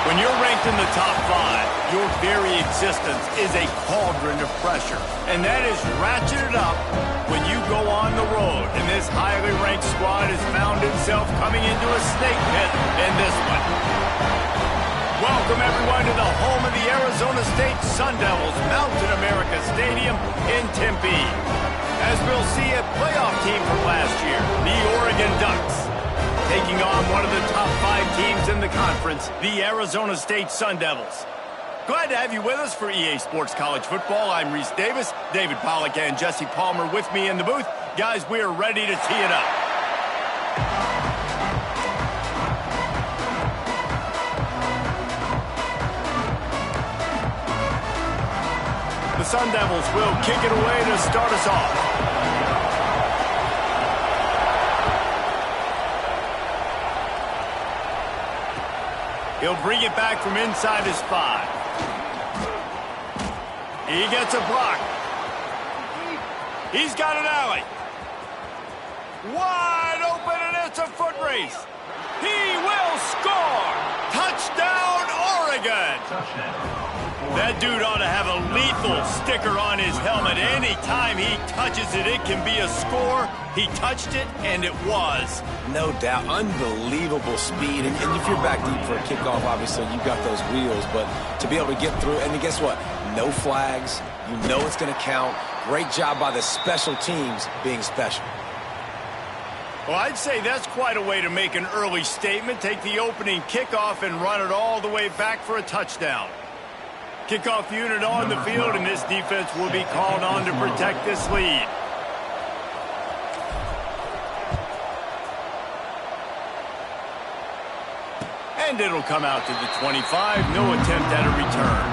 When you're ranked in the top 5, your very existence is a cauldron of pressure. And that is ratcheted up when you go on the road. And this highly ranked squad has found itself coming into a snake pit in this one. Welcome, everyone, to the home of the Arizona State Sun Devils, Mountain America Stadium in Tempe. As we'll see, a playoff team from last year, the Oregon Ducks, taking on one of the top 5 teams in the conference, the Arizona State Sun Devils. Glad to have you with us for EA Sports College Football. I'm Reese Davis, David Pollack and Jesse Palmer with me in the booth. Guys, we are ready to tee it up. The Sun Devils will kick it away to start us off. He'll bring it back from inside his 5. He gets a block. He's got an alley. Wide open, and it's a foot race. He will score. Touchdown, Oregon. That dude ought to have a lethal sticker on his helmet. Anytime he touches it, it can be a score. He touched it, and it was. No doubt. Unbelievable speed. And if you're back deep for a kickoff, obviously, you got those wheels. But to be able to get through, and then guess what? No flags. You know it's going to count. Great job by the special teams being special. Well, I'd say that's quite a way to make an early statement. Take the opening kickoff and run it all the way back for a touchdown. Kickoff unit on the field, and this defense will be called on to protect this lead. And it'll come out to the 25. No attempt at a return.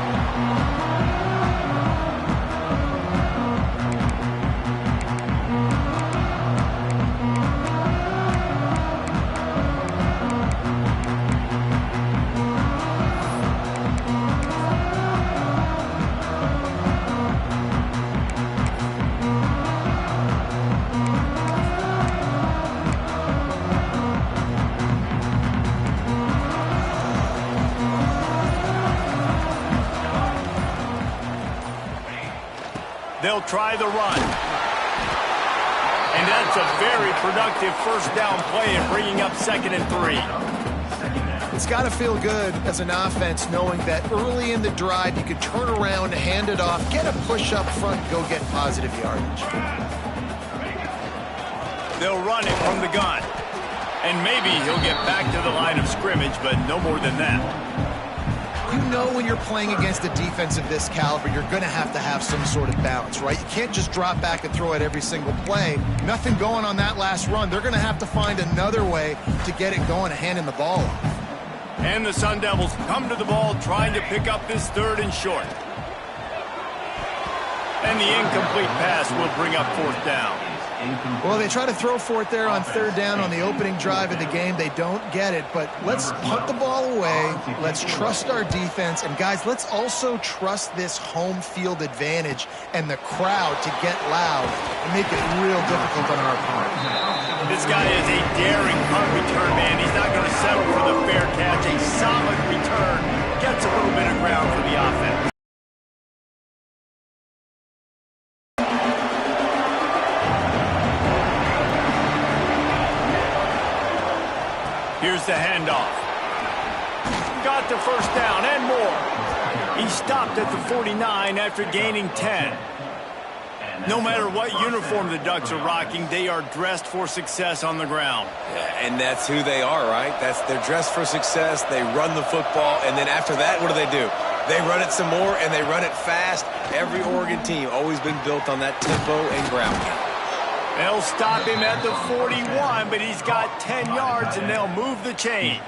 They'll try the run. And that's a very productive first down play and bringing up 2nd and 3. It's got to feel good as an offense knowing that early in the drive you could turn around, hand it off, get a push up front, go get positive yardage. They'll run it from the gun. And maybe he'll get back to the line of scrimmage, but no more than that. You know when you're playing against a defense of this caliber, you're going to have some sort of balance, right? You can't just drop back and throw it every single play. Nothing going on that last run. They're going to have to find another way to get it going and handing the ball off. And the Sun Devils come to the ball trying to pick up this 3rd and short. And the incomplete pass will bring up 4th down. Well, they try to throw for it there on 3rd down on the opening drive of the game. They don't get it, but let's punt the ball away. Let's trust our defense. And, guys, let's also trust this home field advantage and the crowd to get loud and make it real difficult on our part. This guy is a daring punt return man. He's not going to settle for the fair catch. A solid return. Gets a little bit of ground for the offense. Here's the handoff. Got the first down and more. He stopped at the 49 after gaining 10. No matter what uniform the Ducks are rocking, they are dressed for success on the ground. Yeah, and that's who they are, right? They're dressed for success. They run the football, and then after that, what do? They run it some more, and they run it fast. Every Oregon team always been built on that tempo and ground game. They'll stop him at the 41, but he's got 10 yards, and they'll move the chains.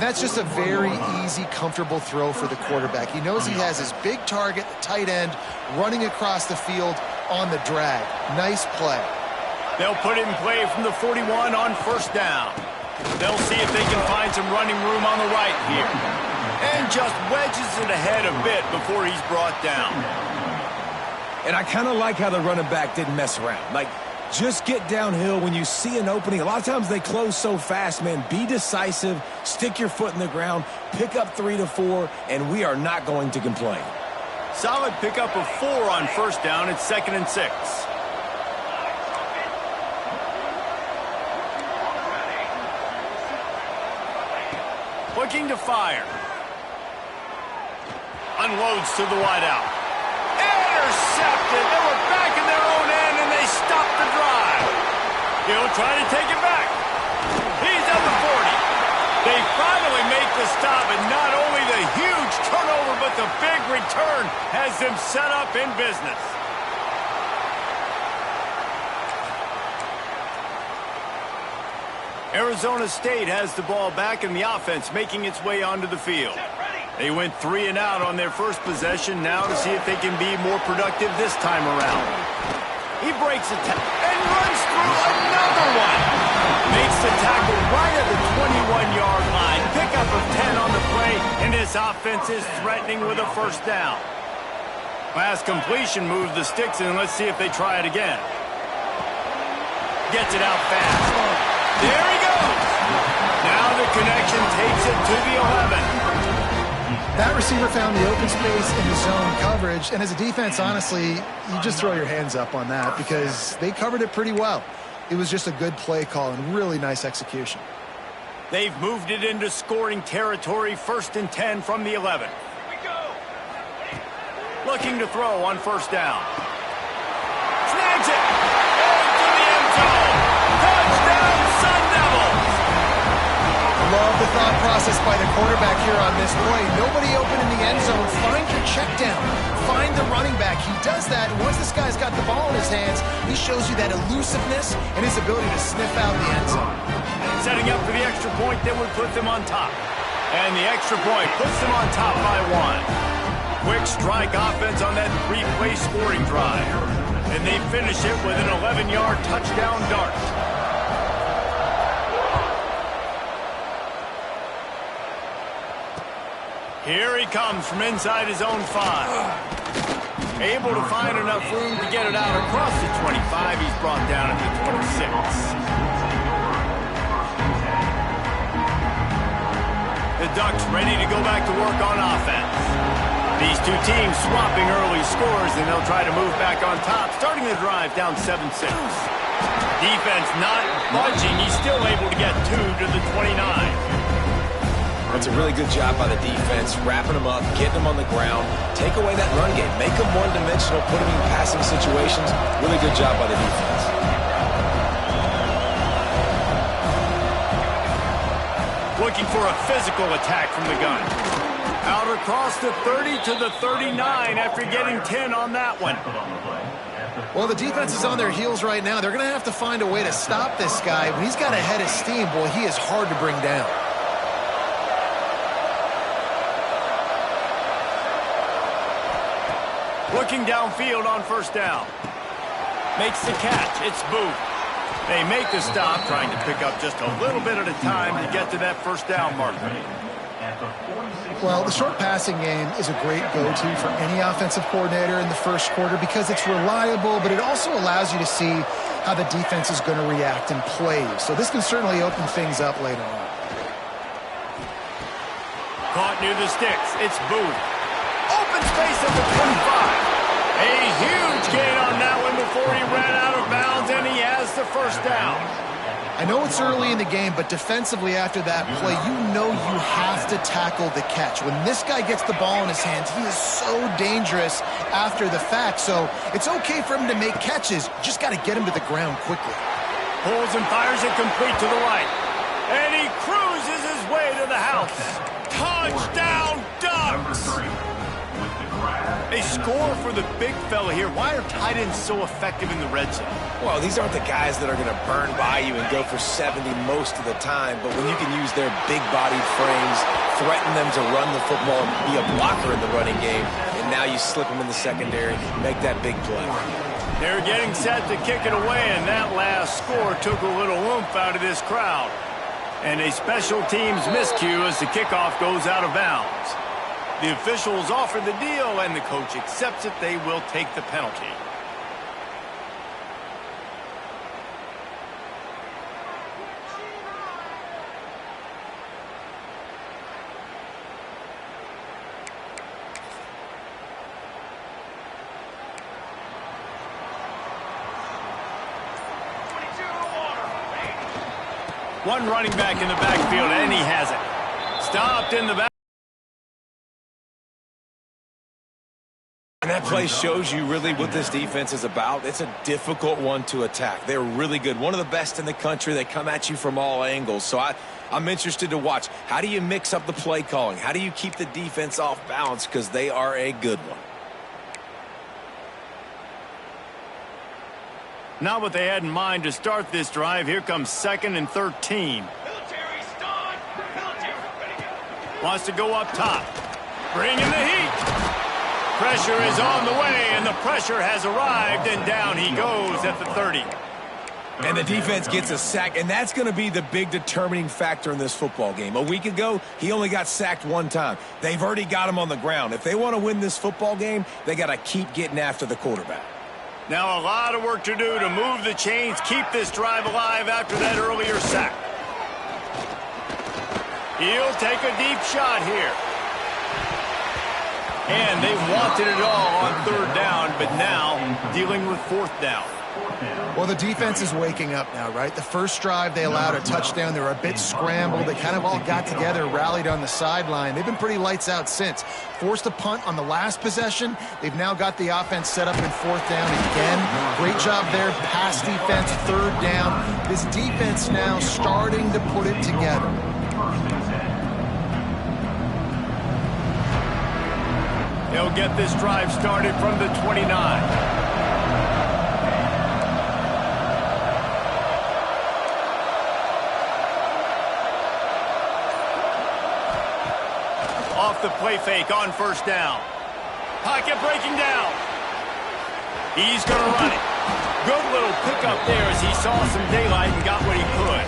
That's just a very easy, comfortable throw for the quarterback. He knows he has his big target, the tight end, running across the field on the drag. Nice play. They'll put it in play from the 41 on 1st down. They'll see if they can find some running room on the right here. And just wedges it ahead a bit before he's brought down. And I kind of like how the running back didn't mess around. Like, Just get downhill when you see an opening. A lot of times they close so fast, man. Be decisive, stick your foot in the ground, pick up 3 to 4, and we are not going to complain. Solid pickup of 4 on first down. It's 2nd and 6. Looking to fire. Unloads to the wideout. Intercepted. They were back in their own end, and they stopped the drive. He'll try to take it back. He's at the 40. They finally make the stop, and not only the huge turnover, but the big return has them set up in business. Arizona State has the ball back, and the offense making its way onto the field. They went 3 and out on their first possession, now to see if they can be more productive this time around. He breaks a tackle and runs through another one. Makes the tackle right at the 21-yard line. Pickup of 10 on the play, and this offense is threatening with a first down. Pass completion moves the sticks, and let's see if they try it again. Gets it out fast. There he goes. Now the connection takes it to the 11. That receiver found the open space in the zone coverage, and as a defense, honestly, you just throw your hands up on that because they covered it pretty well. It was just a good play call and really nice execution. They've moved it into scoring territory, 1st and 10 from the 11. Looking to throw on first down. Snags it. Into the end zone. Touchdown, Sun Devils. Love the thought process by the quarterback here on this play. Nobody open in the end zone. Find your check down. Find the running back. He does that. Once this guy's got the ball in his hands, he shows you that elusiveness and his ability to sniff out the end zone. Setting up for the extra point that would put them on top. And the extra point puts them on top by 1. Quick strike offense on that 3-play scoring drive. And they finish it with an 11-yard touchdown dart. Here he comes from inside his own 5. Able to find enough room to get it out across the 25. He's brought down at the 26. The Ducks ready to go back to work on offense. These two teams swapping early scores, and they'll try to move back on top, starting the drive down 7-6. Defense not budging. He's still able to get 2 to the 29. That's a really good job by the defense, wrapping them up, getting them on the ground, take away that run game, make them one-dimensional, put them in passing situations. Really good job by the defense. Looking for a physical attack from the gun. Out across the 30 to the 39 after getting 10 on that one. Well, the defense is on their heels right now. They're going to have to find a way to stop this guy. When he's got a head of steam, boy, he is hard to bring down. Looking downfield on first down. Makes the catch. It's Booth. They make the stop, trying to pick up just a little bit at a time to get to that first down marker. Well, the short passing game is a great go-to for any offensive coordinator in the first quarter because it's reliable, but it also allows you to see how the defense is going to react and play. So this can certainly open things up later on. Caught near the sticks. It's Booth. Open space at the 25. A huge gain on that one before he ran out of bounds, and he has the first down. I know it's early in the game, but defensively after that play, you know you have to tackle the catch. When this guy gets the ball in his hands, he is so dangerous after the fact. So it's okay for him to make catches. You just got to get him to the ground quickly. Pulls and fires it complete to the right. And he cruises his way to the house. Touchdown, Ducks! They score for the big fella here. Why are tight ends so effective in the red zone? Well, these aren't the guys that are going to burn by you and go for 70 most of the time, but when you can use their big-bodied frames, threaten them to run the football, be a blocker in the running game, and now you slip them in the secondary, make that big play. They're getting set to kick it away, and that last score took a little oomph out of this crowd. And a special teams miscue as the kickoff goes out of bounds. The officials offer the deal, and the coach accepts it. They will take the penalty. One running back in the backfield, and he has it. Stopped in the back. And that play shows you really what this defense is about. It's a difficult one to attack. They're really good. One of the best in the country. They come at you from all angles. So I'm interested to watch. How do you mix up the play calling? How do you keep the defense off balance? Because they are a good one. Not what they had in mind to start this drive. Here comes 2nd and 13. Wants to go up top. Bring in the heat. Pressure is on the way, and the pressure has arrived, and down he goes at the 30. And the defense gets a sack, and that's going to be the big determining factor in this football game. A week ago, he only got sacked one time. They've already got him on the ground. If they want to win this football game, they got to keep getting after the quarterback. Now a lot of work to do to move the chains, keep this drive alive after that earlier sack. He'll take a deep shot here. And they wanted it all on 3rd down, but now dealing with 4th down. Well, the defense is waking up now, right? The first drive, they allowed a touchdown. They were a bit scrambled. They kind of all got together, rallied on the sideline. They've been pretty lights out since. Forced a punt on the last possession. They've now got the offense set up in 4th down again. Great job there. Pass defense, 3rd down. This defense now starting to put it together. They'll get this drive started from the 29. Off the play fake on 1st down. Pocket breaking down. He's going to run it. Good little pickup there as he saw some daylight and got what he could.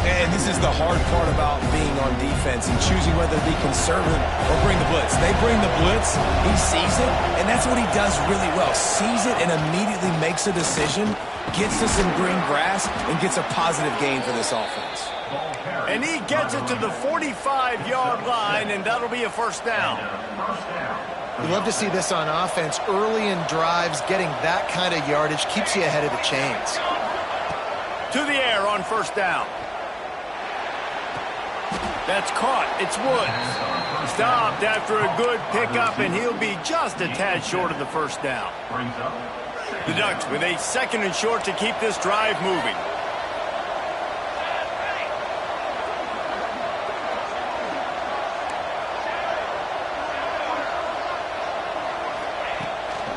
And this is the hard part about being on defense and choosing whether to be conservative or bring the blitz. They bring the blitz, he sees it, and that's what he does really well. Sees it and immediately makes a decision, gets to some green grass, and gets a positive gain for this offense. And he gets it to the 45-yard line, and that'll be a 1st down. We love to see this on offense. Early in drives, getting that kind of yardage keeps you ahead of the chains. To the air on 1st down. That's caught. It's Woods. Stopped after a good pickup, and he'll be just a tad short of the 1st down. The Ducks with a 2nd and short to keep this drive moving.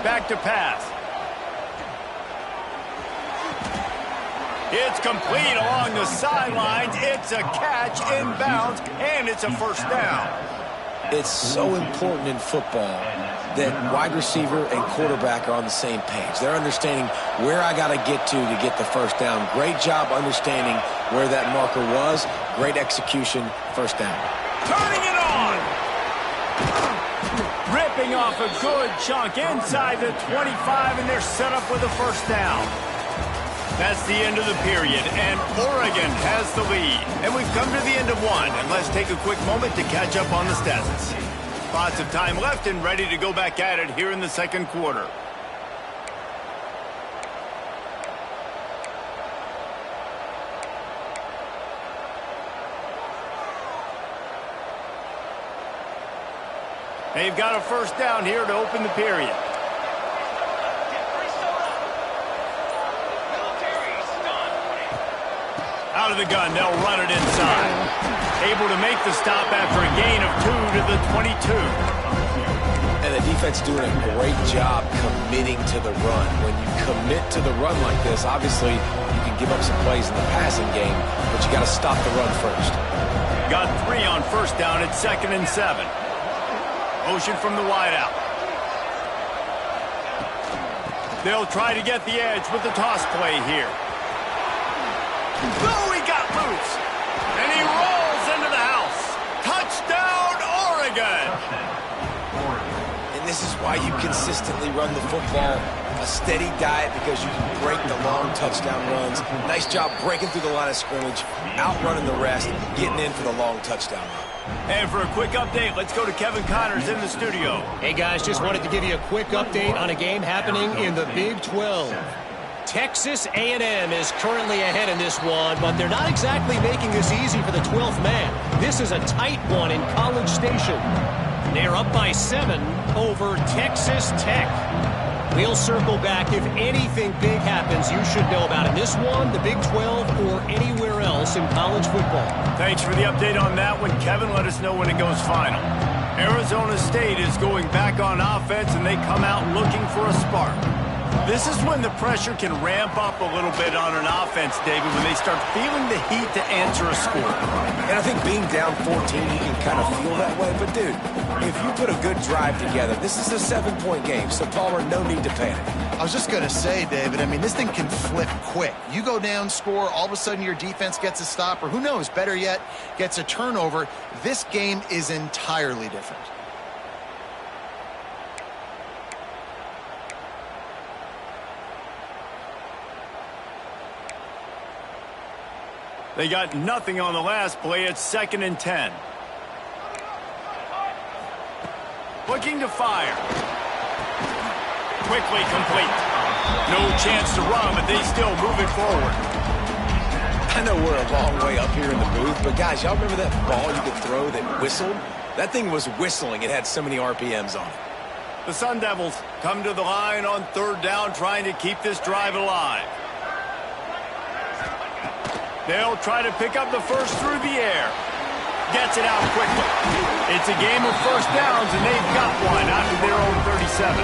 Back to pass. It's complete along the sidelines. It's a catch inbounds, and it's a 1st down. It's so important in football that wide receiver and quarterback are on the same page. They're understanding where I got to get get the 1st down. Great job understanding where that marker was. Great execution, 1st down. Turning it on. Ripping off a good chunk inside the 25, and they're set up with a 1st down. That's the end of the period, and Oregon has the lead. And we've come to the end of one, and let's take a quick moment to catch up on the stats. Lots of time left and ready to go back at it here in the 2nd quarter. They've got a 1st down here to open the period. Out of the gun, they'll run it inside. Able to make the stop after a gain of 2 to the 22. And the defense doing a great job committing to the run. When you commit to the run like this, obviously you can give up some plays in the passing game, but you got to stop the run first. Got 3 on 1st down at 2nd and 7. Motion from the wideout. They'll try to get the edge with the toss play here. Oh, he got loose. And he rolls into the house. Touchdown, Oregon. And this is why you consistently run the football. A steady diet because you can break the long touchdown runs. Nice job breaking through the line of scrimmage, outrunning the rest, getting in for the long touchdown run. And for a quick update, let's go to Kevin Connors in the studio. Hey, guys, just wanted to give you a quick update on a game happening in the Big 12. Texas A&M is currently ahead in this one, but they're not exactly making this easy for the 12th man. This is a tight one in College Station. They're up by 7 over Texas Tech. We'll circle back. If anything big happens, you should know about it. This one, the Big 12, or anywhere else in college football. Thanks for the update on that one, Kevin. Let us know when it goes final. Arizona State is going back on offense, and they come out looking for a spark. This is when the pressure can ramp up a little bit on an offense, David, when they start feeling the heat to answer a score. And I think being down 14, you can kind of feel that way. But, dude, if you put a good drive together, this is a 7-point game. So, Palmer, no need to panic. I was just going to say, David, I mean, this thing can flip quick. You go down, score, all of a sudden your defense gets a stop, or who knows, better yet, gets a turnover. This game is entirely different. They got nothing on the last play. It's 2nd and 10. Looking to fire. Quickly complete. No chance to run, but they still move it forward. I know we're a long way up here in the booth, but guys, y'all remember that ball you could throw that whistled? That thing was whistling. It had so many RPMs on it. The Sun Devils come to the line on 3rd down, trying to keep this drive alive. They'll try to pick up the first through the air. Gets it out quickly. It's a game of first downs, and they've got one out to their own 37.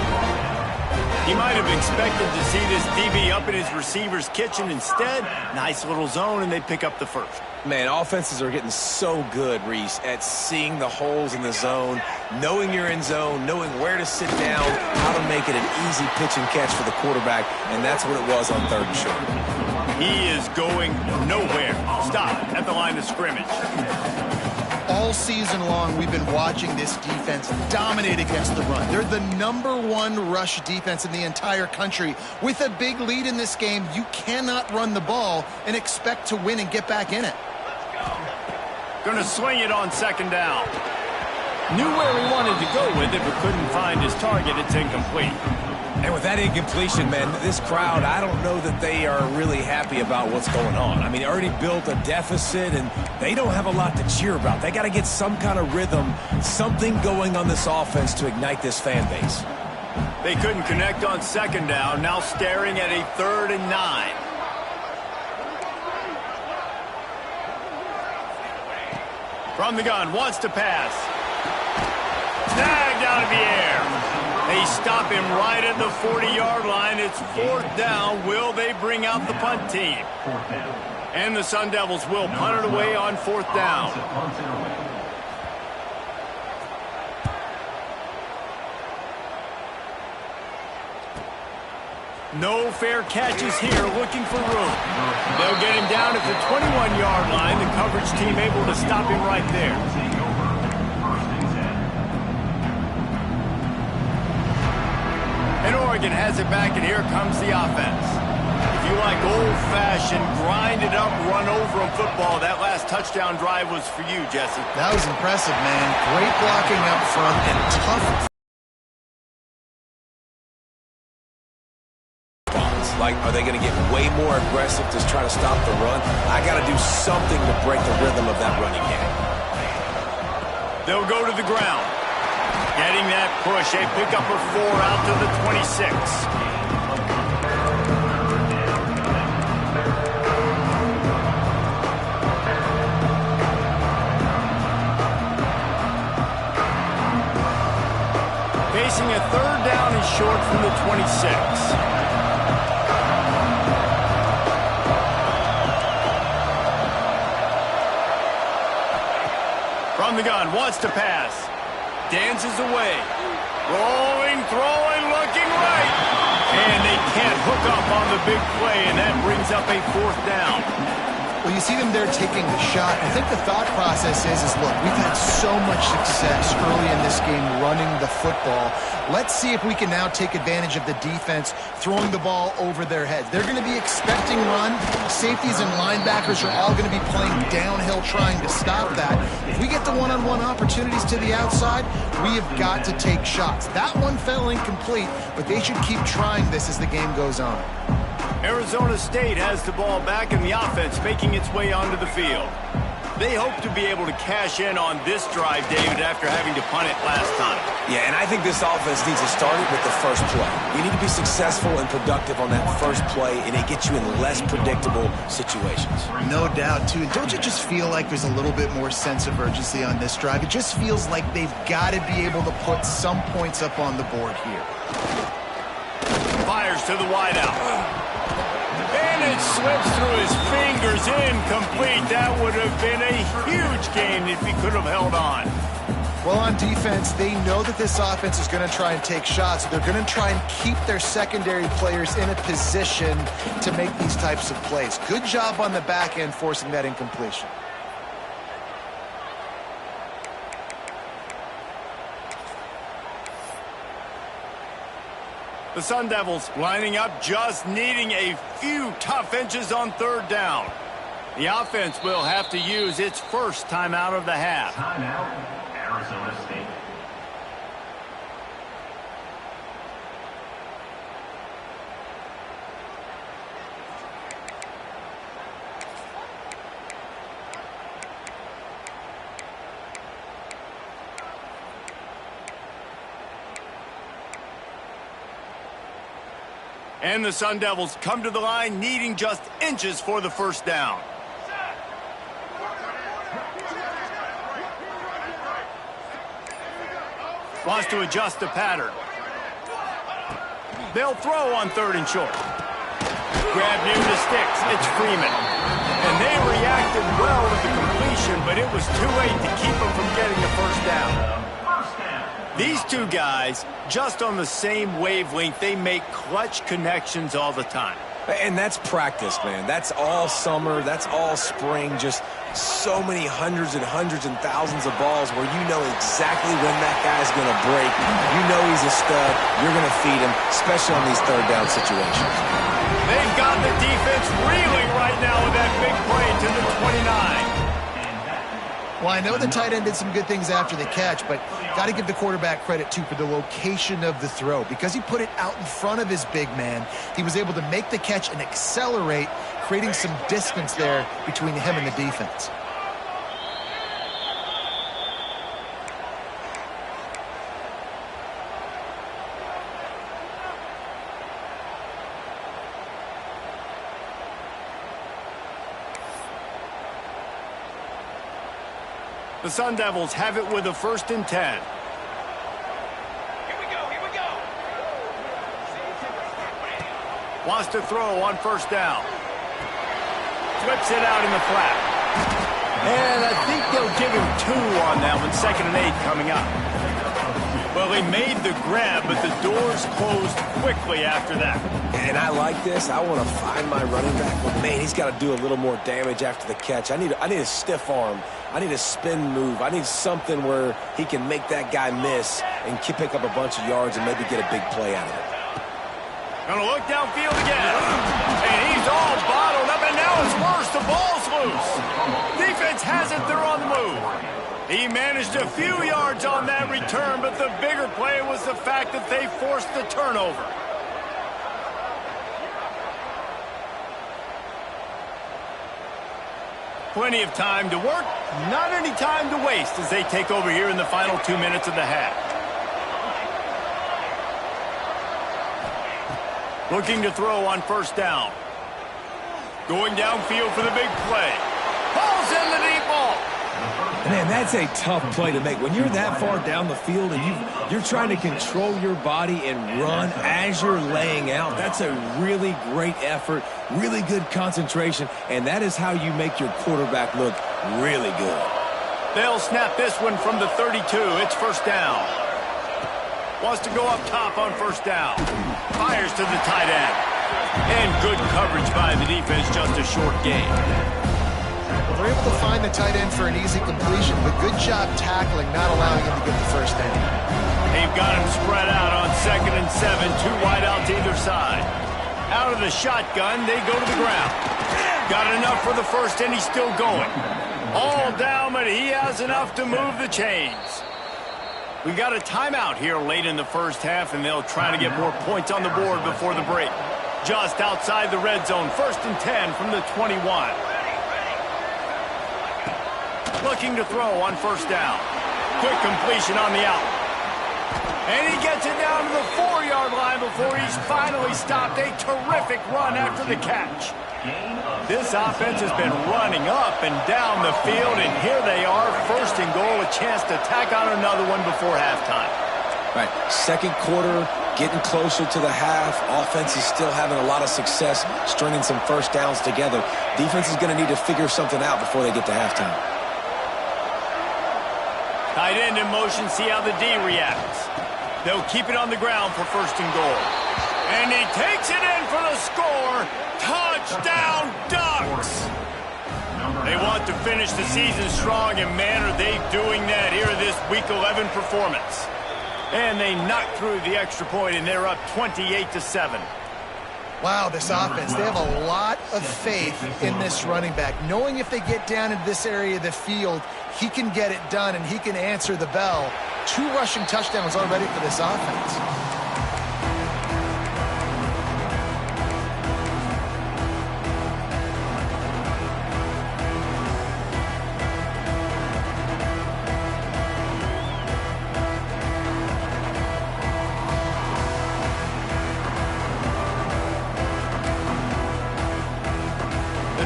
He might have expected to see this DB up in his receiver's kitchen. Instead, nice little zone, and they pick up the first. Man, offenses are getting so good, Reese, at seeing the holes in the zone, knowing you're in zone, knowing where to sit down, how to make it an easy pitch and catch for the quarterback, and that's what it was on 3rd and short. He is going nowhere. Stop at the line of scrimmage. All season long, we've been watching this defense dominate against the run. They're the #1 rush defense in the entire country. With a big lead in this game, you cannot run the ball and expect to win and get back in it. Going to swing it on 2nd down. Knew where he wanted to go with it, but couldn't find his target. It's incomplete. And with that incompletion, man, this crowd, I don't know that they are really happy about what's going on. I mean, they already built a deficit, and they don't have a lot to cheer about. They got to get some kind of rhythm, something going on this offense to ignite this fan base. They couldn't connect on 2nd down, now staring at a 3rd and 9. From the gun, wants to pass. Snagged out of the air. They stop him right at the 40-yard line. It's 4th down. Will they bring out the punt team? And the Sun Devils will punt it away on 4th down. No fair catches here, looking for room. They'll get him down at the 21-yard line. The coverage team able to stop him right there. And Oregon has it back, and here comes the offense. If you like old-fashioned, grind-it-up, run-over-'em football, that last touchdown drive was for you, Jesse. That was impressive, man. Great blocking up front and tough. Like, are they going to get way more aggressive to try to stop the run? I got to do something to break the rhythm of that running game. They'll go to the ground. Getting that push, a pickup of 4 out to the 26. Facing a 3rd down and short from the 26. From the gun, wants to pass. Dances away. Rolling, throwing, looking right. And they can't hook up on the big play, and that brings up a 4th down. Well, you see them there taking the shot. I think the thought process is look, we've had so much success early in this game running the football. Let's see if we can now take advantage of the defense throwing the ball over their heads. They're going to be expecting run. Safeties and linebackers are all going to be playing downhill trying to stop that. If we get the one-on-one opportunities to the outside, we have got to take shots. That one fell incomplete, but they should keep trying this as the game goes on. Arizona State has the ball back and the offense making its way onto the field. They hope to be able to cash in on this drive, David, after having to punt it last time. Yeah, and I think this offense needs to start it with the first play. You need to be successful and productive on that first play, and it gets you in less predictable situations. No doubt, too. Don't you just feel like there's a little bit more sense of urgency on this drive? It just feels like they've got to be able to put some points up on the board here. Fires to the wideout. And it slips through his fingers, incomplete. That would have been a huge gain if he could have held on. Well, on defense, they know that this offense is going to try and take shots. They're going to try and keep their secondary players in a position to make these types of plays. Good job on the back end forcing that incompletion. The Sun Devils lining up, just needing a few tough inches on third down. The offense will have to use its first timeout of the half. Timeout, Arizona State. And the Sun Devils come to the line needing just inches for the first down. Wants to adjust the pattern. They'll throw on third and short. Grab near the sticks. It's Freeman. And they reacted well to the completion, but it was too late to keep them from getting the first down. These two guys, just on the same wavelength, they make clutch connections all the time. And that's practice, man. That's all summer. That's all spring. Just so many hundreds and thousands of balls where you know exactly when that guy's going to break. You know he's a stud. You're going to feed him, especially on these third down situations. They've got the defense reeling right now with that big play to the 29. Well, I know the tight end did some good things after the catch, but got to give the quarterback credit, too, for the location of the throw. Because he put it out in front of his big man, he was able to make the catch and accelerate, creating some distance there between him and the defense. The Sun Devils have it with a 1st and 10. Here we go. Wants to throw on first down. Flips it out in the flat. And I think they'll give him 2 on that one. 2nd and 8 coming up. Well, they made the grab, but the doors closed quickly after that. And I like this. I want to find my running back, but man, he's got to do a little more damage after the catch. I need a stiff arm. I need a spin move. I need something where he can make that guy miss and pick up a bunch of yards and maybe get a big play out of it. Gonna look downfield again. And he's all bottled up, and now it's worse. The ball's loose. Defense has it. They're on the move. He managed a few yards on that return, but the bigger play was the fact that they forced the turnover. Plenty of time to work, not any time to waste as they take over here in the final 2 minutes of the half. Looking to throw on first down. Going downfield for the big play. Pulls in the deep ball. Man, that's a tough play to make. When you're that far down the field and you're trying to control your body and run as you're laying out, that's a really great effort, really good concentration, and that is how you make your quarterback look really good. They'll snap this one from the 32. It's first down. Wants to go up top on first down. Fires to the tight end. And good coverage by the defense, just a short gain. Well, they're able to find the tight end for an easy completion, but good job tackling, not allowing him to get the first down. They've got him spread out on 2nd and 7, 2 wide out to either side. Out of the shotgun, they go to the ground. Got enough for the first, and he's still going. All down, but he has enough to move the chains. We've got a timeout here late in the first half, and they'll try to get more points on the board before the break. Just outside the red zone, 1st and 10 from the 21. Looking to throw on 1st down. Quick completion on the out. And he gets it down to the 4-yard line before he's finally stopped. A terrific run after the catch. This offense has been running up and down the field, and here they are, 1st and goal, a chance to tack on another one before halftime. Right, 2nd quarter, getting closer to the half. Offense is still having a lot of success stringing some 1st downs together. Defense is going to need to figure something out before they get to halftime. Tight end in motion, see how the D reacts. They'll keep it on the ground for 1st and goal. And he takes it in for the score. Touchdown, Ducks! They want to finish the season strong, and man, are they doing that here in this Week 11 performance. And they knock through the extra point, and they're up 28-7. Wow, this offense, they have a lot of faith in this running back, knowing if they get down into this area of the field, he can get it done and he can answer the bell. 2 rushing touchdowns already for this offense.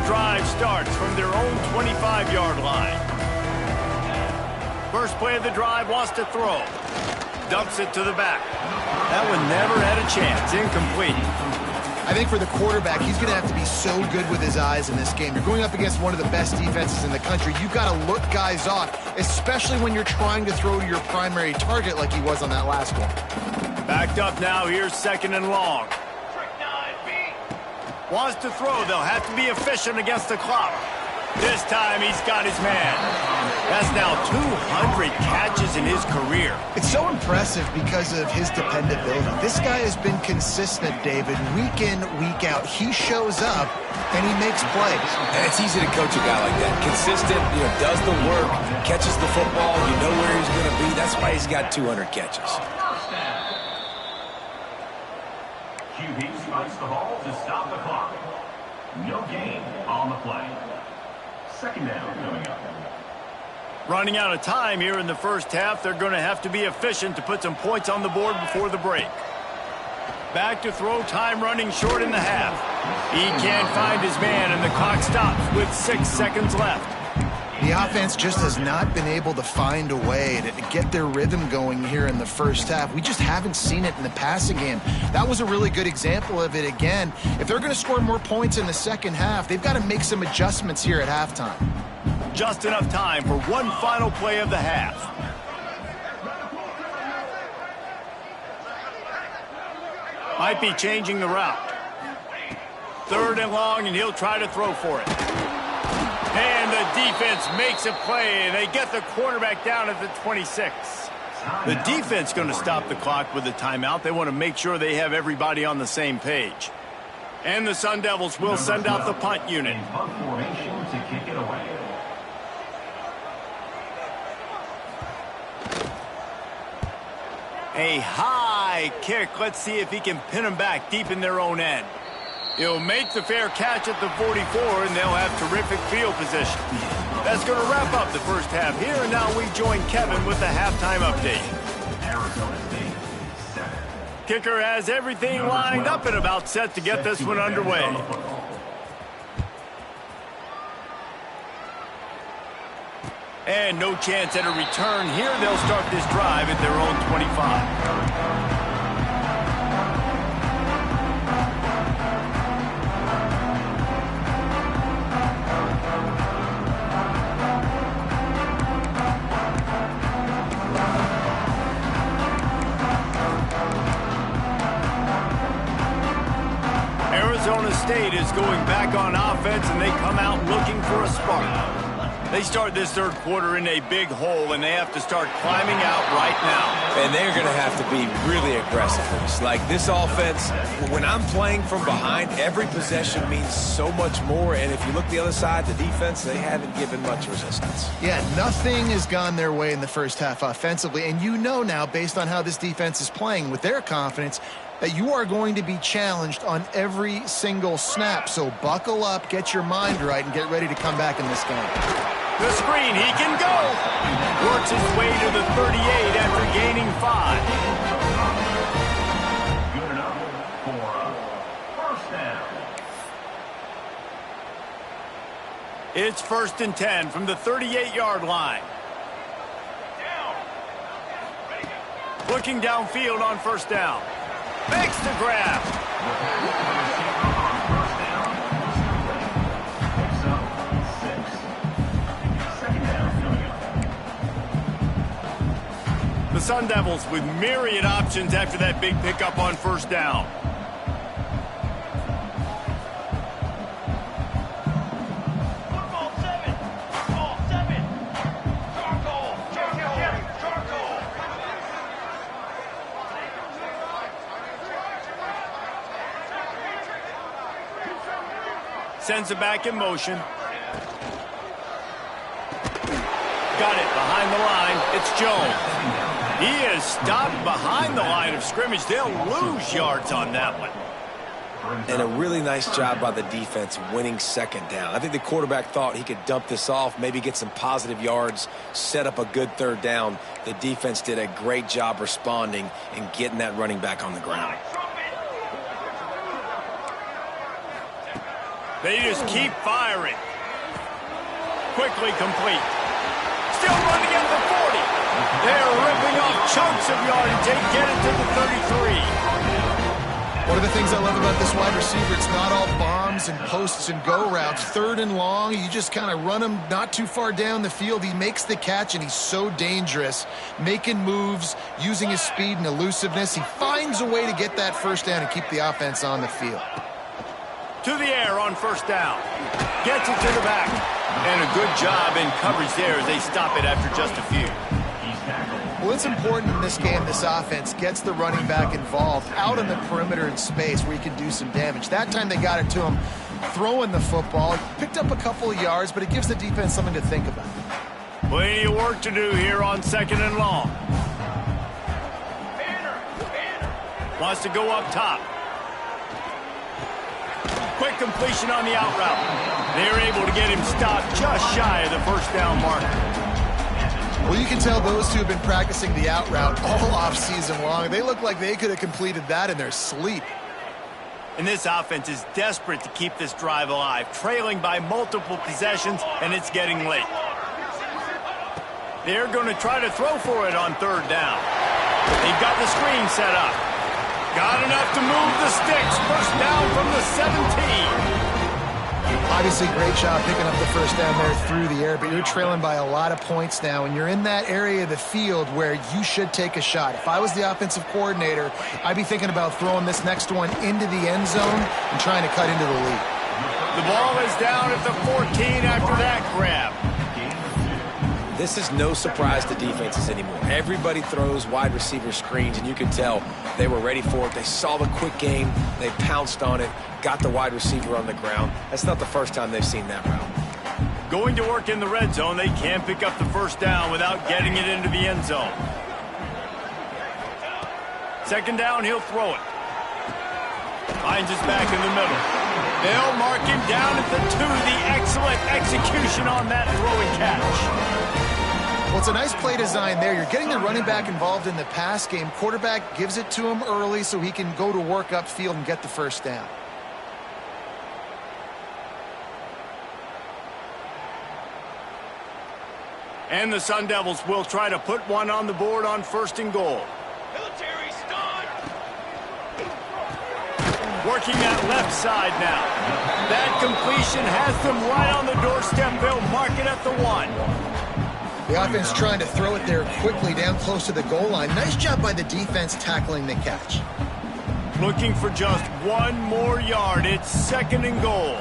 Drive starts from their own 25-yard line. First play of the drive, wants to throw. Dumps it to the back. That one never had a chance. Incomplete. I think for the quarterback, he's going to have to be so good with his eyes in this game. You're going up against one of the best defenses in the country. You've got to look guys off, especially when you're trying to throw to your primary target like he was on that last one. Backed up now. Here's 2nd and long. Wants to throw. They'll have to be efficient against the clock. This time he's got his man. That's now 200 catches in his career. It's so impressive because of his dependability. This guy has been consistent, David, week in, week out. He shows up and he makes plays. And it's easy to coach a guy like that. Consistent, does the work, catches the football, you know where he's going to be. That's why he's got 200 catches. QB spikes the ball to stop the clock. No gain on the play. 2nd down coming up. Running out of time here in the 1st half. They're going to have to be efficient to put some points on the board before the break. Back to throw, time running short in the half. He can't find his man, and the clock stops with 6 seconds left. The offense just has not been able to find a way to get their rhythm going here in the 1st half. We just haven't seen it in the passing game. That was a really good example of it again. If they're going to score more points in the 2nd half, they've got to make some adjustments here at halftime. Just enough time for one final play of the half. Might be changing the route. 3rd and long, and he'll try to throw for it. And the defense makes a play. They get the quarterback down at the 26. The defense going to stop the clock with a timeout. They want to make sure they have everybody on the same page. And the Sun Devils will send out the punt unit. Punt formation to kick it away. A high kick. Let's see if he can pin them back deep in their own end. He'll make the fair catch at the 44, and they'll have terrific field position. That's going to wrap up the 1st half here, and now we join Kevin with the halftime update. Arizona State 7. Kicker has everything lined up and about set to get this one underway. And no chance at a return here. They'll start this drive at their own 25. Arizona State is going back on offense, and they come out looking for a spark. They start this 3rd quarter in a big hole, and they have to start climbing out right now. And they're going to have to be really aggressive. Like this offense, when I'm playing from behind, every possession means so much more. And if you look the other side, the defense, they haven't given much resistance. Yeah, nothing has gone their way in the 1st half offensively. And you know now, based on how this defense is playing with their confidence, that you are going to be challenged on every single snap. So buckle up, get your mind right, and get ready to come back in this game. The screen, he can go. Works his way to the 38 after gaining 5. Good enough for a first down. It's 1st and 10 from the 38-yard line. Looking downfield on 1st down. Makes the grab. The Sun Devils with myriad options after that big pickup on 1st down. Sends it back in motion. Got it behind the line. It's Jones. He is stopped behind the line of scrimmage. They'll lose yards on that one. And a really nice job by the defense winning 2nd down. I think the quarterback thought he could dump this off, maybe get some positive yards, set up a good 3rd down. The defense did a great job responding and getting that running back on the ground. They just keep firing. Quickly complete. Still running at the 40. They're ripping off chunks of yardage. They get it to the 33. One of the things I love about this wide receiver, it's not all bombs and posts and go routes. 3rd and long, you just kind of run him not too far down the field. He makes the catch, and he's so dangerous, making moves, using his speed and elusiveness. He finds a way to get that 1st down and keep the offense on the field. To the air on 1st down. Gets it to the back. And a good job in coverage there as they stop it after just a few. Well, it's important in this game, this offense gets the running back involved out on the perimeter in space where he can do some damage. That time they got it to him throwing the football. Picked up a couple of yards, but it gives the defense something to think about. Plenty of work to do here on 2nd and long. Wants to go up top. Quick completion on the out route. They're able to get him stopped just shy of the 1st down marker. Well, you can tell those two have been practicing the out route all off-season long. They look like they could have completed that in their sleep. And this offense is desperate to keep this drive alive, trailing by multiple possessions, and it's getting late. They're going to try to throw for it on 3rd down. They've got the screen set up. Got enough to move the sticks. 1st down from the 17. Obviously, great job picking up the 1st down there through the air, but you're trailing by a lot of points now, and you're in that area of the field where you should take a shot. If I was the offensive coordinator, I'd be thinking about throwing this next one into the end zone and trying to cut into the lead. The ball is down at the 14 after that grab. This is no surprise to defenses anymore. Everybody throws wide receiver screens, and you can tell they were ready for it. They saw the quick game. They pounced on it, got the wide receiver on the ground. That's not the first time they've seen that route. Going to work in the red zone, they can't pick up the 1st down without getting it into the end zone. 2nd down, he'll throw it. Finds his back in the middle. They'll mark him down at the 2. The excellent execution on that throw and catch. Well, it's a nice play design there. You're getting the running back involved in the pass game. Quarterback gives it to him early so he can go to work upfield and get the 1st down. And the Sun Devils will try to put one on the board on 1st and goal. Military start. Working that left side now. That completion has them right on the doorstep. They'll mark it at the 1. The offense trying to throw it there quickly down close to the goal line. Nice job by the defense tackling the catch. Looking for just 1 more yard. It's 2nd and goal.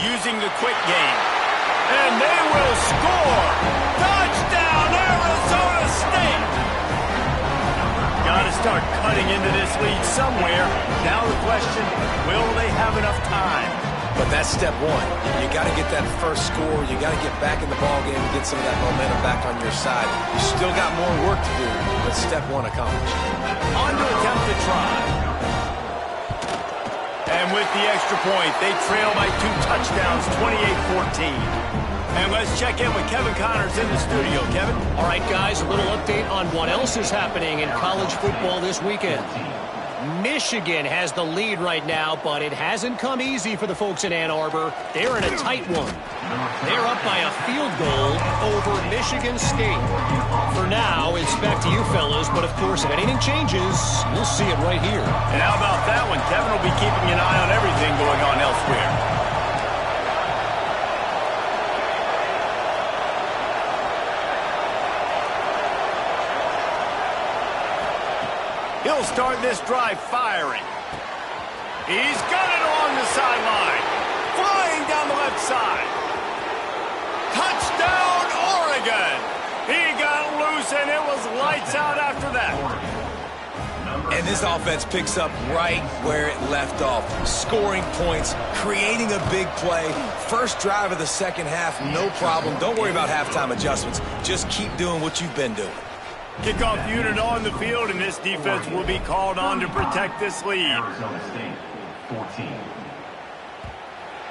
Using the quick game. And they will score! Touchdown, Arizona State! Got to start cutting into this lead somewhere. Now the question, will they have enough time? But that's step one. You got to get that first score. You got to get back in the ball game and get some of that momentum back on your side. You still got more work to do, but step one accomplished. On to attempt to try. And with the extra point, they trail by 2 touchdowns, 28-14. And let's check in with Kevin Connors in the studio. Kevin? All right, guys, a little update on what else is happening in college football this weekend. Michigan has the lead right now, but it hasn't come easy for the folks in Ann Arbor. They're in a tight one. They're up by a field goal over Michigan State. For now, it's back to you fellas, but of course, if anything changes, you'll see it right here. And how about that one? Kevin will be keeping an eye on everything going on elsewhere. He'll start this drive firing. He's got it along the sideline. Flying down the left side. Touchdown, Oregon. He got loose, and it was lights out after that. And this offense picks up right where it left off. Scoring points, creating a big play. First drive of the second half, no problem. Don't worry about halftime adjustments. Just keep doing what you've been doing. Kickoff unit on the field, and this defense will be called on to protect this lead. Arizona State, 14.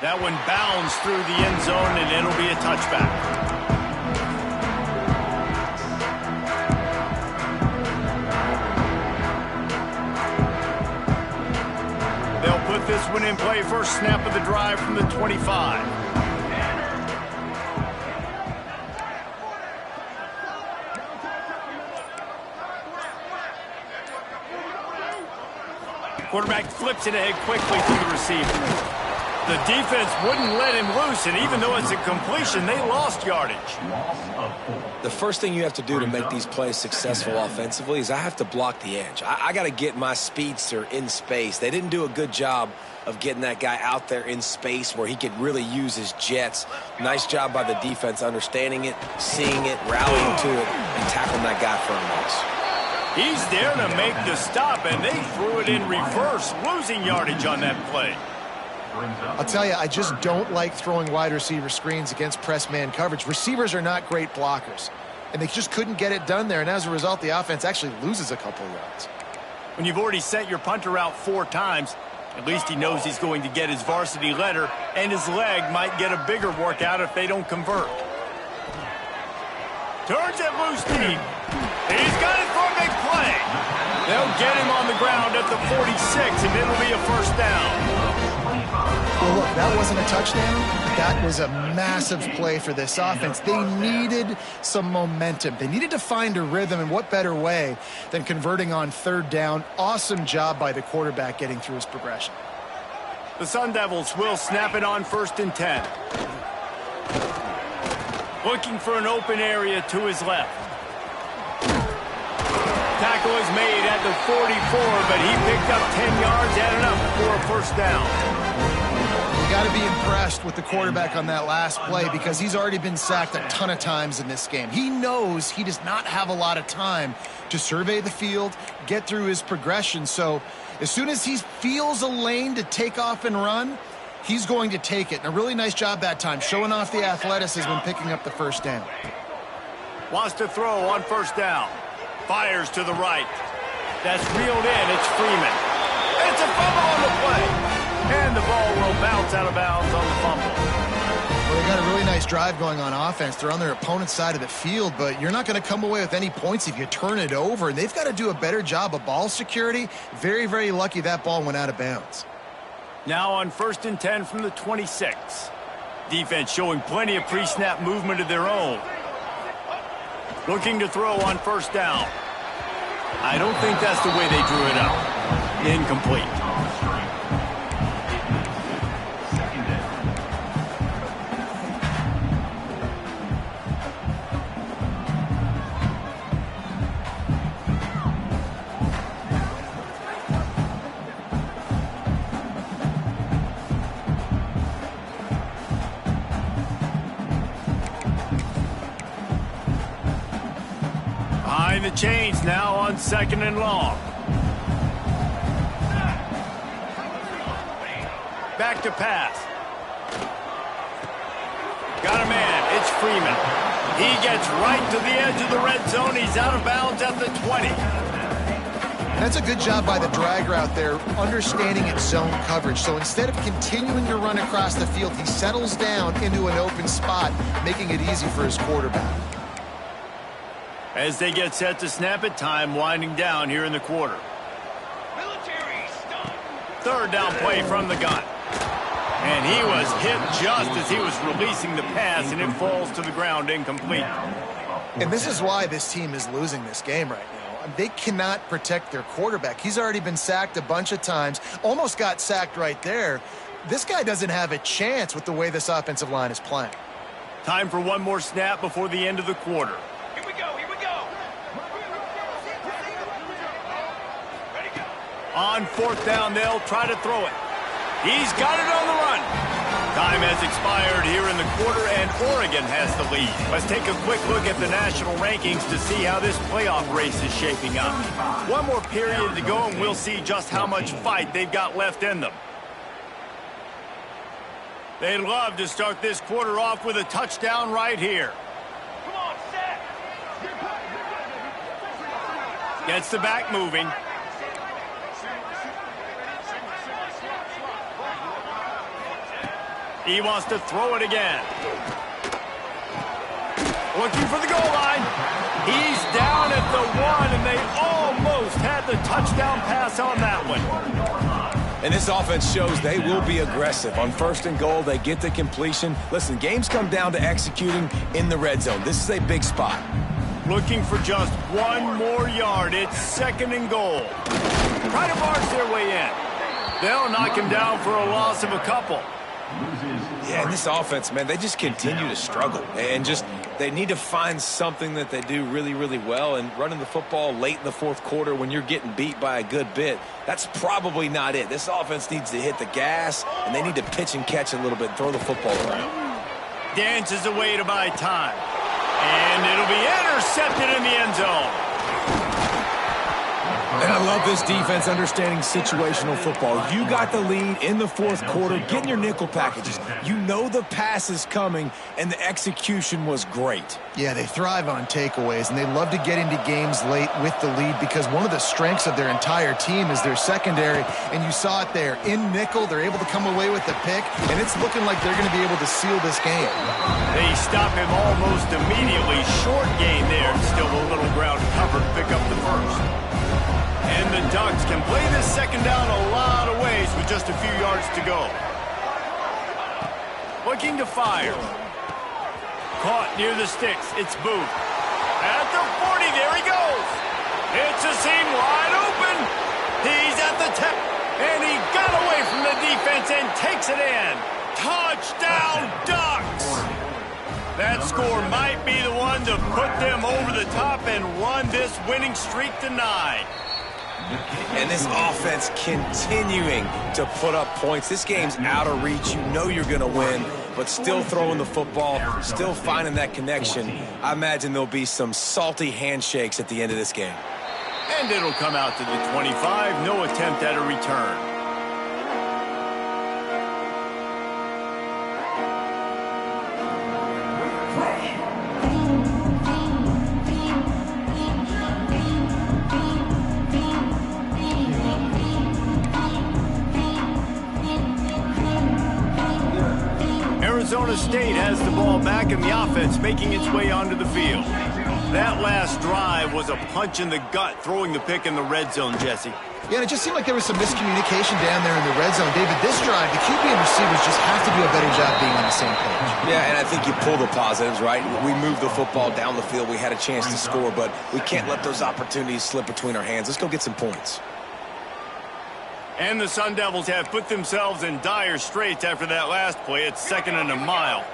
That one bounds through the end zone, and it'll be a touchback. They'll put this one in play. First snap of the drive from the 25. Quarterback flips it ahead quickly to the receiver. The defense wouldn't let him loose, and even though it's a completion, they lost yardage. The first thing you have to do to make these plays successful offensively is I have to block the edge. I got to get my speedster in space. They didn't do a good job of getting that guy out there in space where he could really use his jets. Nice job by the defense understanding it, seeing it, rallying to it, and tackling that guy for a loss. He's there to make the stop, and they threw it in reverse, losing yardage on that play. I'll tell you, I just don't like throwing wide receiver screens against press man coverage. Receivers are not great blockers, and they just couldn't get it done there, and as a result, the offense actually loses a couple of yards. When you've already sent your punter out 4 times, at least he knows he's going to get his varsity letter, and his leg might get a bigger workout if they don't convert. Turns it loose deep. He's got it for a big play. They'll get him on the ground at the 46, and it'll be a first down. Well, look, that wasn't a touchdown. That was a massive play for this offense. They needed some momentum. They needed to find a rhythm, and what better way than converting on 3rd down. Awesome job by the quarterback getting through his progression. The Sun Devils will snap it on 1st and 10. Looking for an open area to his left. Tackle is made at the 44, but he picked up 10 yards and enough for a first down. You got to be impressed with the quarterback on that last play because he's already been sacked a ton of times in this game. He knows he does not have a lot of time to survey the field, get through his progression. So as soon as he feels a lane to take off and run, he's going to take it. And a really nice job that time, showing off the athleticism and picking up the first down. Wants to throw on 1st down. Fires to the right. That's reeled in. It's Freeman. It's a fumble on the play. And the ball will bounce out of bounds on the fumble. Well, they got a really nice drive going on offense. They're on their opponent's side of the field, but you're not going to come away with any points if you turn it over. And they've got to do a better job of ball security. Very, very lucky that ball went out of bounds. Now on 1st and 10 from the 26. Defense showing plenty of pre-snap movement of their own. Looking to throw on 1st down. I don't think that's the way they drew it up. Incomplete. The chains now on 2nd and long. Back to pass. Freeman. He gets right to the edge of the red zone. He's out of bounds at the 20. That's a good job by the drag route there, understanding its zone coverage. So instead of continuing to run across the field, he settles down into an open spot, making it easy for his quarterback. As they get set to snap it, time winding down here in the quarter. Third down play from the gun. And he was hit just as he was releasing the pass, and it falls to the ground incomplete. And this is why this team is losing this game right now. They cannot protect their quarterback. He's already been sacked a bunch of times, almost got sacked right there. This guy doesn't have a chance with the way this offensive line is playing. Time for one more snap before the end of the quarter. Here we go, here we go. Ready, go. On fourth down, they'll try to throw it. He's got it on the run. Time has expired here in the quarter, and Oregon has the lead. Let's take a quick look at the national rankings to see how this playoff race is shaping up. One more period to go, and we'll see just how much fight they've got left in them. They'd love to start this quarter off with a touchdown right here. Come on, set. Gets the back moving. He wants to throw it again. Looking for the goal line. He's down at the 1, and they almost had the touchdown pass on that one. And this offense shows they will be aggressive. On first and goal, they get the completion. Listen, games come down to executing in the red zone. This is a big spot. Looking for just one more yard. It's second and goal. Try to barge their way in. They'll knock him down for a loss of a couple. Yeah, and this offense, man, they just continue to struggle. And they need to find something that they do really, really well. And running the football late in the fourth quarter when you're getting beat by a good bit, that's probably not it. This offense needs to hit the gas, and they need to pitch and catch a little bit, throw the football around. Dances away to buy time. And it'll be intercepted in the end zone. And I love this defense understanding situational football. You got the lead in the fourth quarter. Get in your nickel packages. You know the pass is coming, and the execution was great. Yeah, they thrive on takeaways, and they love to get into games late with the lead because one of the strengths of their entire team is their secondary, and you saw it there. In nickel, they're able to come away with the pick, and it's looking like they're going to be able to seal this game. They stop him almost immediately. Short gain there. Still a little ground covered. Pick up the first. And the Ducks can play this second down a lot of ways with just a few yards to go. Looking to fire. Caught near the sticks. It's Booth. At the 40, there he goes. It's a seam wide open. He's at the 10. And he got away from the defense and takes it in. Touchdown, Ducks! That score might be the one to put them over the top and run this winning streak to 9. And this offense continuing to put up points. This game's out of reach. You know you're going to win, but still throwing the football, still finding that connection. I imagine there'll be some salty handshakes at the end of this game. And it'll come out to the 25. No attempt at a return. Arizona State has the ball back and the offense making its way onto the field. That last drive was a punch in the gut, throwing the pick in the red zone, Jesse. Yeah, and it just seemed like there was some miscommunication down there in the red zone. David, this drive, the QB and receivers just have to do a better job being on the same page. Yeah, and I think you pull the positives, right? We moved the football down the field. We had a chance to score, but we can't let those opportunities slip between our hands. Let's go get some points. And the Sun Devils have put themselves in dire straits after that last play. It's second and a mile.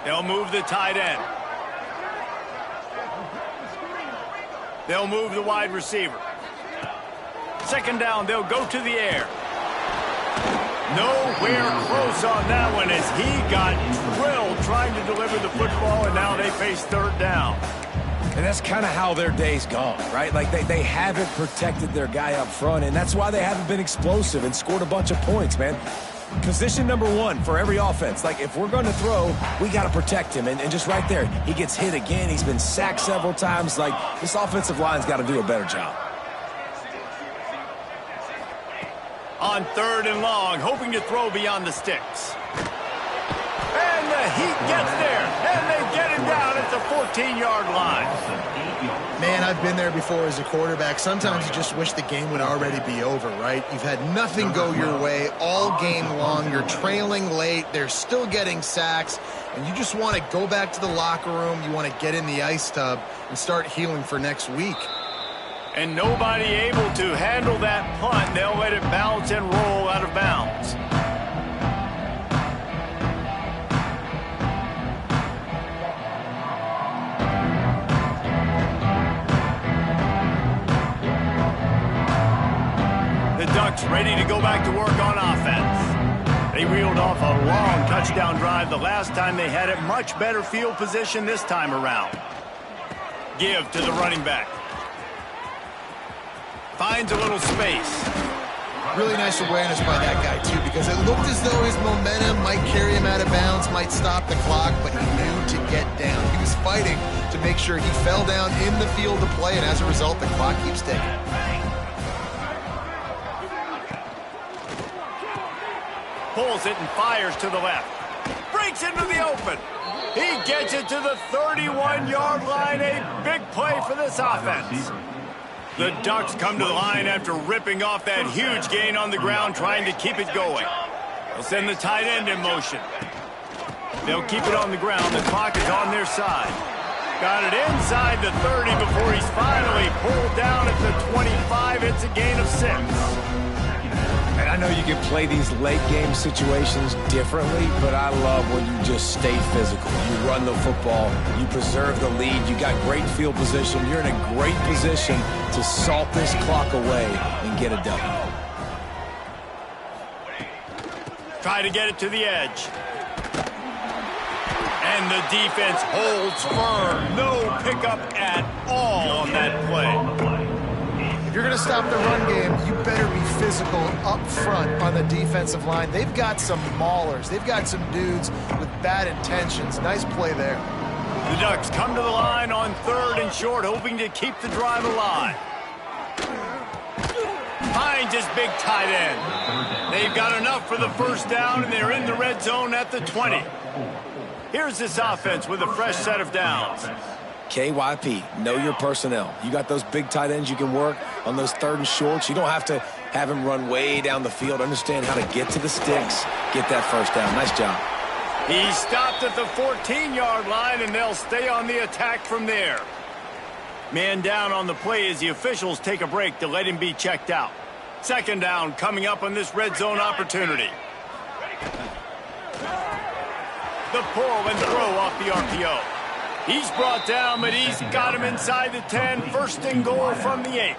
They'll move the tight end. They'll move the wide receiver. Second down, they'll go to the air. Nowhere close on that one as he got drilled trying to deliver the football, and now they face third down. And that's kind of how their day's gone, right? Like they haven't protected their guy up front, and that's why they haven't been explosive and scored a bunch of points, man. Position number one for every offense. Like, if we're going to throw, we got to protect him. And just right there, he gets hit again. He's been sacked several times. Like, this offensive line's got to do a better job. On 3rd and long, hoping to throw beyond the sticks. And the Heat gets there, and they get him down at the 14-yard line. Man, I've been there before as a quarterback. Sometimes you just wish the game would already be over, right? You've had nothing go your way all game long. You're trailing late. They're still getting sacks. And you just want to go back to the locker room. You want to get in the ice tub and start healing for next week. And nobody able to handle that punt. They'll let it bounce and roll out of bounds. Ducks ready to go back to work on offense. They reeled off a long touchdown drive the last time they had it. Much better field position this time around. Give to the running back. Finds a little space. Really nice awareness by that guy, too, because it looked as though his momentum might carry him out of bounds, might stop the clock, but he knew to get down. He was fighting to make sure he fell down in the field of play, and as a result, the clock keeps ticking. Pulls it and fires to the left. Breaks into the open. He gets it to the 31-yard line. A big play for this offense. The Ducks come to the line after ripping off that huge gain on the ground, trying to keep it going. They'll send the tight end in motion. They'll keep it on the ground. The clock is on their side. Got it inside the 30 before he's finally pulled down at the 25. It's a gain of 6. And I know you can play these late-game situations differently, but I love when you just stay physical. You run the football, you preserve the lead, you got great field position, you're in a great position to salt this clock away and get a W. Try to get it to the edge. And the defense holds firm. No pickup at all on that play. If you're going to stop the run game, you better be physical up front on the defensive line. They've got some maulers. They've got some dudes with bad intentions. Nice play there. The Ducks come to the line on 3rd and short, hoping to keep the drive alive. Finds his big tight end. They've got enough for the first down, and they're in the red zone at the 20. Here's this offense with a fresh set of downs. KYP, know your personnel. You got those big tight ends you can work on those 3rd and shorts. You don't have to have him run way down the field. Understand how to get to the sticks, get that first down. Nice job. He stopped at the 14-yard line, and they'll stay on the attack from there. Man down on the play as the officials take a break to let him be checked out. 2nd down coming up on this red zone opportunity. The pull and throw off the RPO. He's brought down, but he's got him inside the 10. 1st and goal from the 8.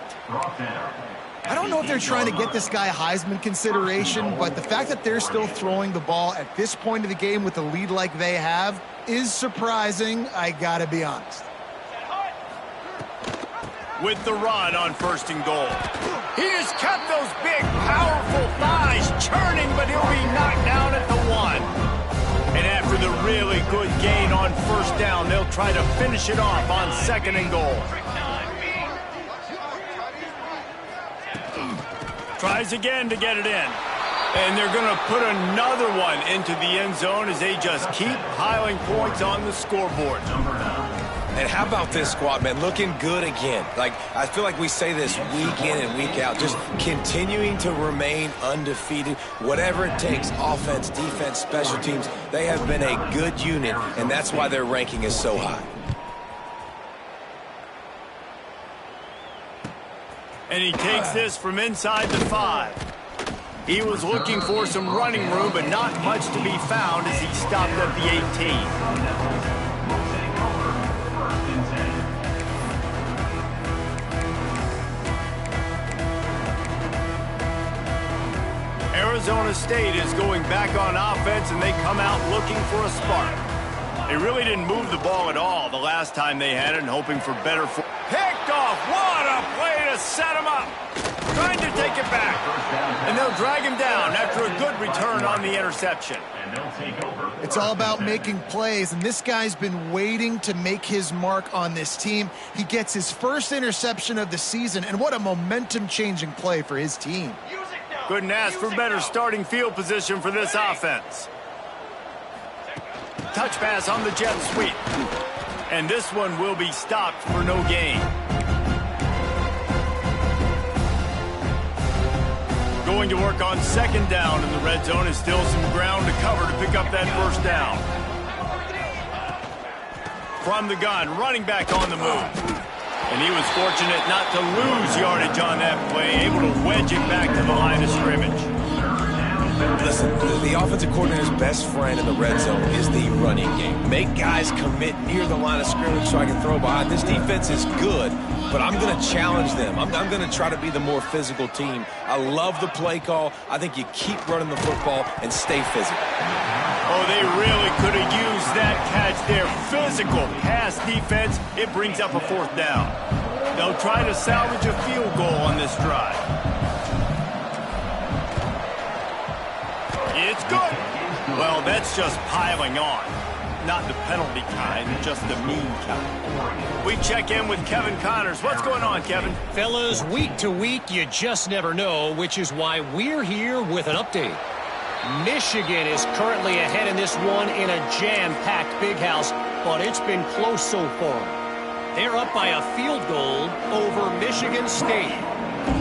I don't know if they're trying to get this guy Heisman consideration, but the fact that they're still throwing the ball at this point of the game with a lead like they have is surprising, I gotta be honest. With the run on 1st and goal. He has kept those big, powerful thighs churning, but he'll be knocked down at the 1. And after the really good gain on 1st down, they'll try to finish it off on 2nd and goal. Tries again to get it in. And they're going to put another one into the end zone as they just keep piling points on the scoreboard. And how about this squad, man? Looking good again. Like, I feel like we say this week in and week out, just continuing to remain undefeated. Whatever it takes, offense, defense, special teams, they have been a good unit, and that's why their ranking is so high. And he takes this from inside the 5. He was looking for some running room, but not much to be found as he stopped at the 18. Arizona State is going back on offense, and they come out looking for a spark. They really didn't move the ball at all the last time they had it, and hoping for better. Picked off. What a play to set him up. trying to take it back. And they'll drag him down after a good return on the interception. And they'll take over. It's all about making plays, and this guy's been waiting to make his mark on this team. He gets his first interception of the season, and what a momentum-changing play for his team. Couldn't ask for better starting field position for this offense. Touch pass on the jet sweep. And this one will be stopped for no gain. Going to work on second down in the red zone is still some ground to cover to pick up that first down. From the gun, running back on the move. And he was fortunate not to lose yardage on that play, able to wedge it back to the line of scrimmage. Listen, the offensive coordinator's best friend in the red zone is the running game. Make guys commit near the line of scrimmage so I can throw behind. This defense is good, but I'm going to challenge them. I'm going to try to be the more physical team. I love the play call. I think you keep running the football and stay physical. Oh, they really could have used that catch there. Physical pass defense. It brings up a fourth down. They'll try to salvage a field goal on this drive. It's good. Well, that's just piling on. Not the penalty kind, just the mean kind. We check in with Kevin Connors. What's going on, Kevin? Fellas, week to week, you just never know, which is why we're here with an update. Michigan is currently ahead in this one in a jam-packed big house, but it's been close so far. They're up by a field goal over Michigan State.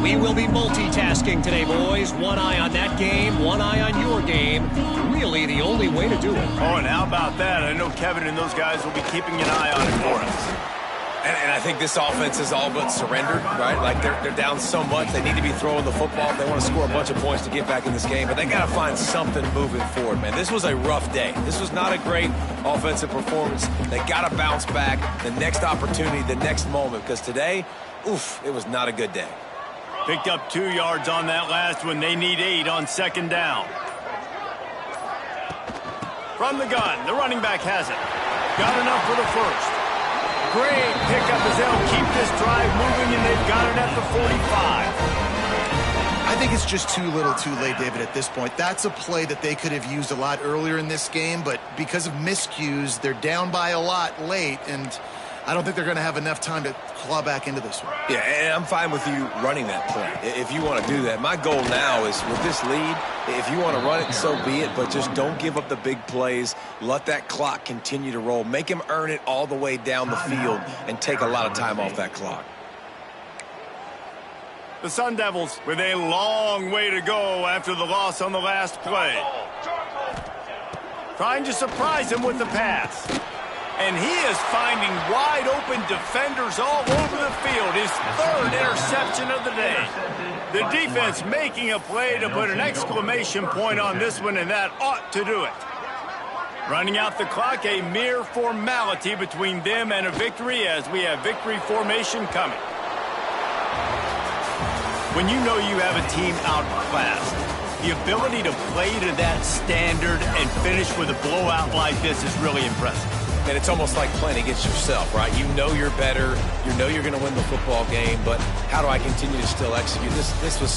We will be multitasking today, boys. One eye on that game, one eye on your game. Really the only way to do it. Oh, and how about that? I know Kevin and those guys will be keeping an eye on it for us. And I think this offense is all but surrendered, right? Like they're down so much. They need to be throwing the football if they want to score a bunch of points to get back in this game. But they got to find something moving forward, man. This was a rough day. This was not a great offensive performance. They got to bounce back. The next opportunity, the next moment. Because today, oof, it was not a good day. Picked up 2 yards on that last one. They need 8 on second down. From the gun, the running back has it. Got enough for the first. Great pickup as they'll keep this drive moving, and they've got it at the 45. I think it's just too little too late, David, at this point. That's a play that they could have used a lot earlier in this game, but because of miscues, they're down by a lot late, and I don't think they're going to have enough time to claw back into this one. Yeah, and I'm fine with you running that play if you want to do that. My goal now is with this lead, if you want to run it, so be it, but just don't give up the big plays. Let that clock continue to roll. Make him earn it all the way down the field and take a lot of time off that clock. The Sun Devils with a long way to go after the loss on the last play. Trying to surprise him with the pass. And he is finding wide-open defenders all over the field. His third interception of the day. The defense making a play to put an exclamation point on this one, and that ought to do it. Running out the clock, a mere formality between them and a victory as we have victory formation coming. When you know you have a team outclassed, the ability to play to that standard and finish with a blowout like this is really impressive. And it's almost like playing against yourself, right? You know you're better. You know you're going to win the football game, but how do I continue to still execute? This was